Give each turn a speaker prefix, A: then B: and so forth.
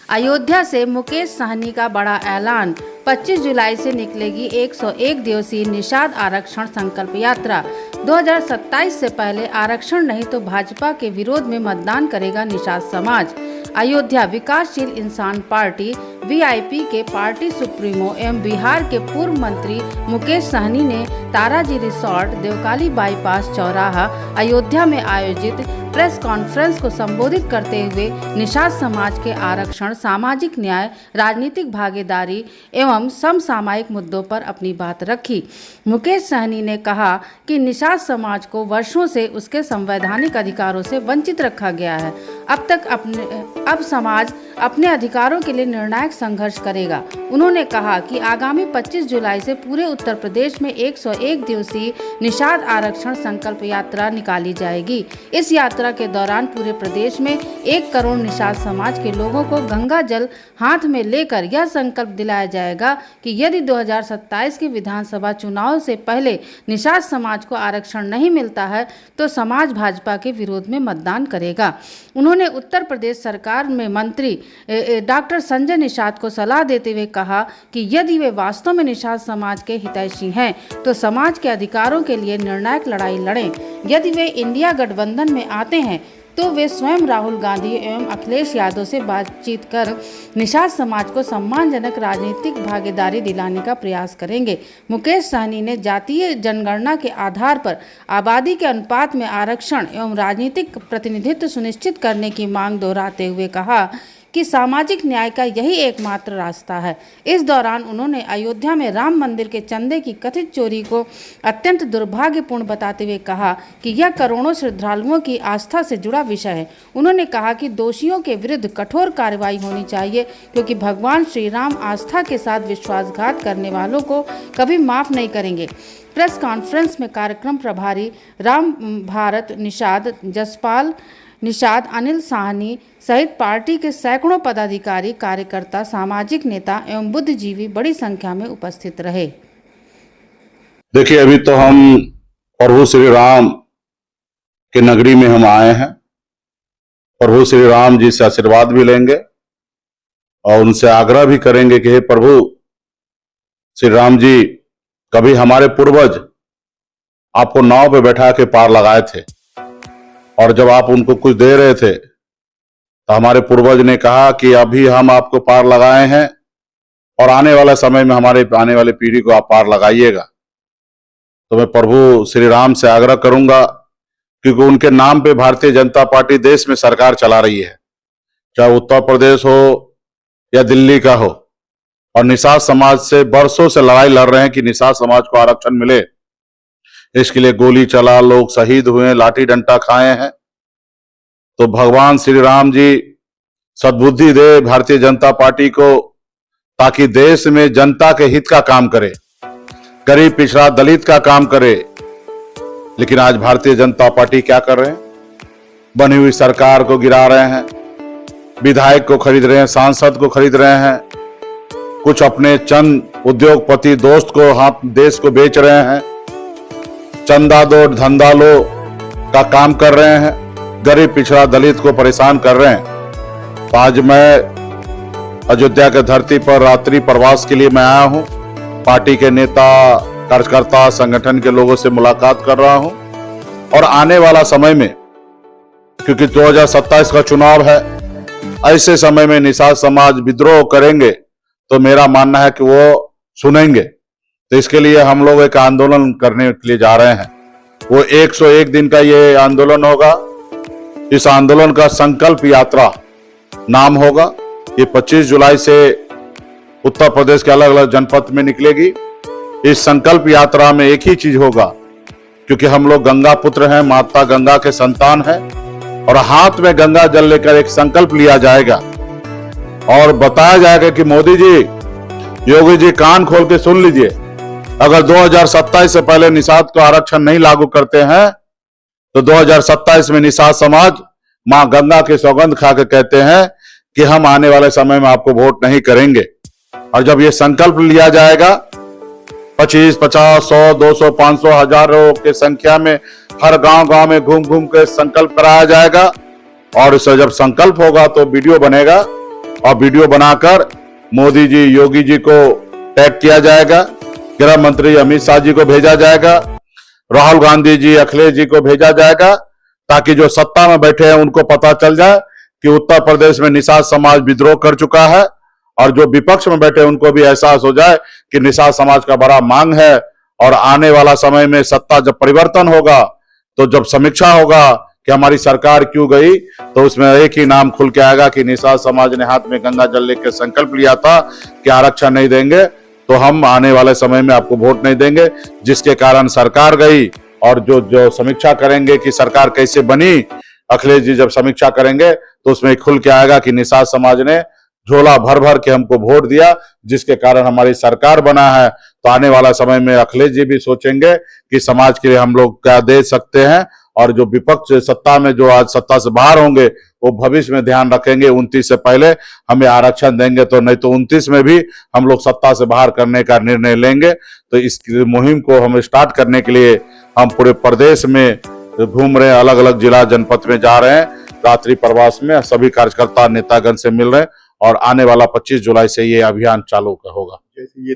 A: अयोध्या से मुकेश सहनी का बड़ा ऐलान। 25 जुलाई से निकलेगी 101 दिवसीय निषाद आरक्षण संकल्प यात्रा। 2027 से पहले आरक्षण नहीं तो भाजपा के विरोध में मतदान करेगा निषाद समाज। अयोध्या विकासशील इंसान पार्टी वीआईपी के पार्टी सुप्रीमो एवं बिहार के पूर्व मंत्री मुकेश सहनी ने ताराजी रिसोर्ट, देवकाली बाईपास चौराहा, अयोध्या में आयोजित प्रेस कॉन्फ्रेंस को संबोधित करते हुए निषाद समाज के आरक्षण, सामाजिक न्याय, राजनीतिक भागीदारी एवं समसामयिक मुद्दों पर अपनी बात रखी। मुकेश सहनी ने कहा कि निषाद समाज को वर्षों से उसके संवैधानिक अधिकारों से वंचित रखा गया है। अब समाज अपने अधिकारों के लिए निर्णायक संघर्ष करेगा। उन्होंने कहा कि आगामी 25 जुलाई से पूरे उत्तर प्रदेश में 101 दिवसीय निषाद आरक्षण संकल्प यात्रा निकाली जाएगी। इस यात्रा के दौरान पूरे प्रदेश में 1 करोड़ निषाद समाज के लोगों को गंगा जल हाथ में लेकर यह संकल्प दिलाया जाएगा कि यदि 2027 के विधानसभा चुनाव से पहले निषाद समाज को आरक्षण नहीं मिलता है तो समाज भाजपा के विरोध में मतदान करेगा। उन्होंने उत्तर प्रदेश सरकार में मंत्री डॉक्टर संजय निषाद को सलाह देते हुए कहा कि यदि वे वास्तव में निषाद समाज के हितैषी हैं तो समाज के अधिकारों के लिए निर्णायक लड़ाई लड़ें। यदि वे इंडिया गठबंधन में आते हैं तो वे स्वयं राहुल गांधी एवं अखिलेश यादव से बातचीत कर निषाद समाज को सम्मानजनक राजनीतिक भागीदारी दिलाने का प्रयास करेंगे। मुकेश सहनी ने जातीय जनगणना के आधार पर आबादी के अनुपात में आरक्षण एवं राजनीतिक प्रतिनिधित्व सुनिश्चित करने की मांग दोहराते हुए कहा कि सामाजिक न्याय का यही एकमात्र रास्ता है। इस दौरान उन्होंने अयोध्या में राम मंदिर के चंदे की कथित चोरी को अत्यंत दुर्भाग्यपूर्ण बताते हुए कहा कि यह करोड़ों श्रद्धालुओं की आस्था से जुड़ा विषय है। उन्होंने कहा कि दोषियों के विरुद्ध कठोर कार्रवाई होनी चाहिए क्योंकि भगवान श्री राम आस्था के साथ विश्वासघात करने वालों को कभी माफ नहीं करेंगे। प्रेस कॉन्फ्रेंस में कार्यक्रम प्रभारी राम भारत निषाद, जसपाल निषाद, अनिल साहनी सहित पार्टी के सैकड़ों पदाधिकारी, कार्यकर्ता, सामाजिक नेता एवं बुद्धिजीवी बड़ी संख्या में उपस्थित रहे।
B: देखिए, अभी तो हम प्रभु श्री राम के नगरी में हम आए हैं। प्रभु श्री राम जी से आशीर्वाद भी लेंगे और उनसे आग्रह भी करेंगे कि हे प्रभु श्री राम जी, कभी हमारे पूर्वज आपको नाव पे बैठा के पार लगाए थे और जब आप उनको कुछ दे रहे थे तो हमारे पूर्वज ने कहा कि अभी हम आपको पार लगाए हैं और आने वाला समय में हमारे आने वाली पीढ़ी को आप पार लगाइएगा। तो मैं प्रभु श्री राम से आग्रह करूंगा, क्योंकि उनके नाम पे भारतीय जनता पार्टी देश में सरकार चला रही है, चाहे उत्तर प्रदेश हो या दिल्ली का हो, और निषाद समाज से बरसों से लड़ाई लड़ रहे हैं कि निषाद समाज को आरक्षण मिले। इसके लिए गोली चला, लोग शहीद हुए, लाठी डंडा खाए हैं। तो भगवान श्री राम जी सद्बुद्धि दे भारतीय जनता पार्टी को, ताकि देश में जनता के हित का काम करे, गरीब पिछड़ा दलित का काम करे। लेकिन आज भारतीय जनता पार्टी क्या कर रहे हैं? बनी हुई सरकार को गिरा रहे हैं, विधायक को खरीद रहे हैं, सांसद को खरीद रहे हैं, कुछ अपने चंद उद्योगपति दोस्त को हाथ देश को बेच रहे हैं, चंदा दो धंधा लो का काम कर रहे हैं, गरीब पिछड़ा दलित को परेशान कर रहे हैं। तो आज मैं अयोध्या के धरती पर रात्रि प्रवास के लिए मैं आया हूं। पार्टी के नेता, कार्यकर्ता, संगठन के लोगों से मुलाकात कर रहा हूं और आने वाला समय में, क्योंकि 2027 का चुनाव है, ऐसे समय में निषाद समाज विद्रोह करेंगे तो मेरा मानना है कि वो सुनेंगे। तो इसके लिए हम लोग एक आंदोलन करने के लिए जा रहे हैं। वो 101 दिन का ये आंदोलन होगा। इस आंदोलन का संकल्प यात्रा नाम होगा। ये 25 जुलाई से उत्तर प्रदेश के अलग अलग जनपद में निकलेगी। इस संकल्प यात्रा में एक ही चीज होगा, क्योंकि हम लोग गंगा पुत्र हैं, माता गंगा के संतान हैं, और हाथ में गंगा जल लेकर एक संकल्प लिया जाएगा और बताया जाएगा कि मोदी जी, योगी जी, कान खोल के सुन लीजिए, अगर 2027 से पहले निषाद को आरक्षण नहीं लागू करते हैं तो 2027 में निषाद समाज मां गंगा की सौगंध खा के कहते हैं कि हम आने वाले समय में आपको वोट नहीं करेंगे। और जब ये संकल्प लिया जाएगा, 25, 50, 100, 200, 500, हजारों की संख्या में हर गांव में घूम घूम के संकल्प कराया जाएगा और इससे जब संकल्प होगा तो वीडियो बनेगा और वीडियो बनाकर मोदी जी, योगी जी को टैग किया जाएगा, गृह मंत्री अमित शाह जी को भेजा जाएगा, राहुल गांधी जी, अखिलेश जी को भेजा जाएगा, ताकि जो सत्ता में बैठे हैं उनको पता चल जाए कि उत्तर प्रदेश में निषाद समाज विद्रोह कर चुका है, और जो विपक्ष में बैठे उनको भी एहसास हो जाए कि निषाद समाज का बड़ा मांग है। और आने वाला समय में सत्ता जब परिवर्तन होगा, तो जब समीक्षा होगा कि हमारी सरकार क्यों गई, तो उसमें एक ही नाम खुल के आएगा कि निषाद समाज ने हाथ में गंगा जल लेकर संकल्प लिया था कि आरक्षण नहीं देंगे, तो हम आने वाले समय में आपको वोट नहीं देंगे, जिसके कारण सरकार गई। और जो समीक्षा करेंगे कि सरकार कैसे बनी, अखिलेश जी जब समीक्षा करेंगे तो उसमें खुल के आएगा कि निषाद समाज ने झोला भर भर के हमको वोट दिया, जिसके कारण हमारी सरकार बना है। तो आने वाला समय में अखिलेश जी भी सोचेंगे कि समाज के लिए हम लोग क्या दे सकते हैं, और जो विपक्ष सत्ता में जो आज सत्ता से बाहर होंगे वो भविष्य में ध्यान रखेंगे 29 से पहले हमें आरक्षण देंगे, तो नहीं तो 29 में भी हम लोग सत्ता से बाहर करने का निर्णय लेंगे। तो इस मुहिम को हम स्टार्ट करने के लिए हम पूरे प्रदेश में घूम रहे हैं, अलग अलग जिला जनपद में जा रहे हैं, रात्रि प्रवास में सभी कार्यकर्ता नेतागण से मिल रहे हैं, और आने वाला 25 जुलाई से ये अभियान चालू होगा।
C: जैसे ये